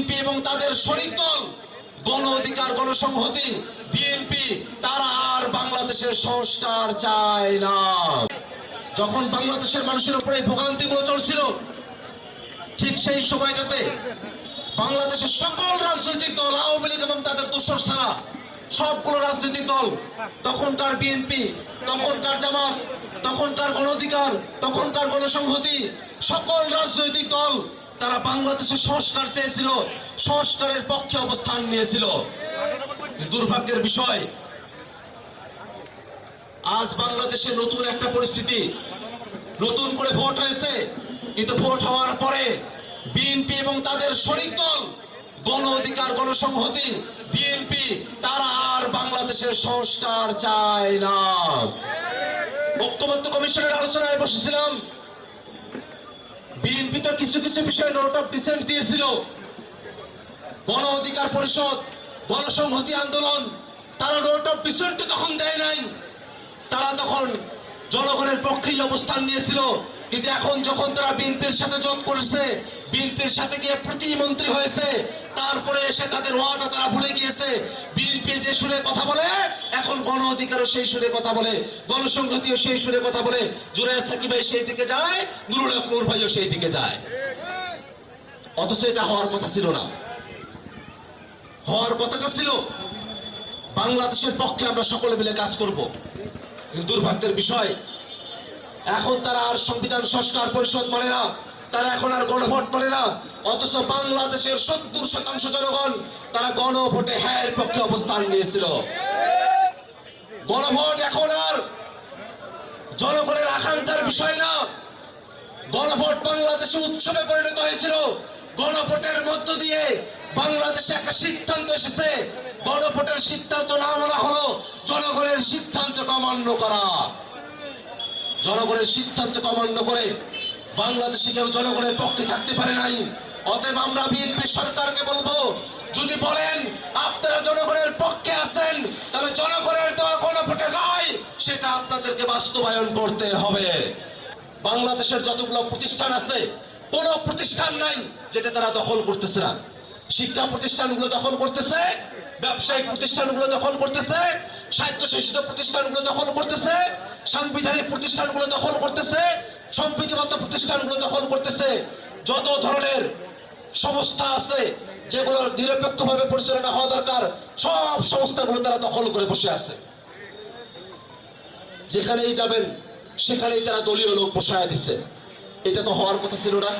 BNP এবং তাদের শরিক দল গণ অধিকার গণসংহতি বিএনপি তারা আর বাংলাদেশের সংস্কার চায় না। যখন বাংলাদেশের মানুষের উপরে ভোগান্তিগুলো চলছিল, ঠিক সেই সময়টাতে বাংলাদেশের সকল রাজনৈতিক দল, আওয়ামী লীগ এবং তাদের দোসর ছাড়া সবগুলো রাজনৈতিক দল, তখনকার বিএনপি, তখনকার জামাত, তখনকার গণ অধিকার, তখনকার গণসংহতি, সকল রাজনৈতিক দল তারা বাংলাদেশের সংস্কার চেয়েছিল, সংস্কারের পক্ষে অবস্থান নিয়েছিল। দুর্ভাগ্যের বিষয়, আজ বাংলাদেশে নতুন একটা পরিস্থিতি, নতুন করে ভোট হয়েছে, কিন্তু ভোট হওয়ার পরে বিএনপি এবং তাদের শরিক দল গণ অধিকার গণসংহতি বিএনপি তারা আর বাংলাদেশের সংস্কার চায় না। ঐক্যমত্য কমিশনের আলোচনায় বসেছিলাম, বিএনপি তো কিছু কিছু বিষয়ে নোট অফ ডিসেন্ট দিয়েছিল, গণ অধিকার পরিষদ, গণসংহতি আন্দোলন তারা নোট অফ ডিসেন্ট তখন দেয় নাই, তারা তখন জনগণের পক্ষেই অবস্থান নিয়েছিল। কিন্তু এখন যখন তারা বিএনপির সাথে জোট করেছে, বিএনপির সাথে গিয়ে প্রতিমন্ত্রী হয়েছে, তারপরে এসে তাদের ওয়াদা তারা ভুলে গিয়েছে। বিএনপি যে সুরে কথা বলে, এখন গণ অধিকারও সেই সুরে কথা বলে, গণসংহতিও সেই সুরে কথা বলে। জুনায়েদ সাকিব ভাই সেই দিকে যায়, নুরুল হক নূর ভাইও সেই দিকে যায়। অথচ এটা হওয়ার কথা ছিল না। হওয়ার কথাটা ছিল বাংলাদেশের পক্ষে আমরা সকলে মিলে কাজ করব। কিন্তু দুর্ভাগ্যের বিষয়, এখন তারা আর সংবিধান সংস্কার পরিষদ মানে না, তারা এখন আর গণভোট মানে না। অথচ বাংলাদেশের ৭০% জনগণ তারা গণভোটে হ্যাঁ পক্ষে অবস্থান নিয়েছিল। গণভোট এখন আর জনগণের আকাঙ্ক্ষার বিষয় না। গণভোট বাংলাদেশে উৎসবে পরিণত হয়েছিল। গণভোটের মধ্য দিয়ে বাংলাদেশে একটা সিদ্ধান্ত এসেছে, গণভোটের সিদ্ধান্ত না বলা হলো জনগণের সিদ্ধান্তকে অমান্য করা। জনগণের সিদ্ধান্তকে অমান্য করে বাংলাদেশে কেউ জনগণের পক্ষে থাকতে পারে নাই। অতএব আমরা বিএনপি সরকারকে বলবো, যদি বলেন আপনারা জনগণের পক্ষে আছেন, তাহলে জনগণের দেওয়া গণভোটের রায় সেটা আপনাদেরকে বাস্তবায়ন করতে হবে। বাংলাদেশের যতগুলো প্রতিষ্ঠান আছে, কোন প্রতিষ্ঠান নাই যেটা তারা দখল করতেছে না। শিক্ষা প্রতিষ্ঠানগুলো দখল করতেছে, ব্যবসায়িক প্রতিষ্ঠানগুলো দখল করতেছে, স্বায়ত্তশাসিত প্রতিষ্ঠানগুলো দখল করতেছে, সাংবিধানিক প্রতিষ্ঠানগুলো দখল করতেছে, সম্প্রীতিবদ্ধ প্রতিষ্ঠানগুলো দখল করতেছে। যত ধরনের সংস্থা আছে যেগুলো নিরপেক্ষভাবে পরিচালনা হওয়া দরকার, সব সংস্থাগুলো তারা দখল করে বসে আছে। যেখানেই যাবেন সেখানেই তারা দলীয় লোক বসায় দিচ্ছে। এটা তো হওয়ার কথা ছিল না।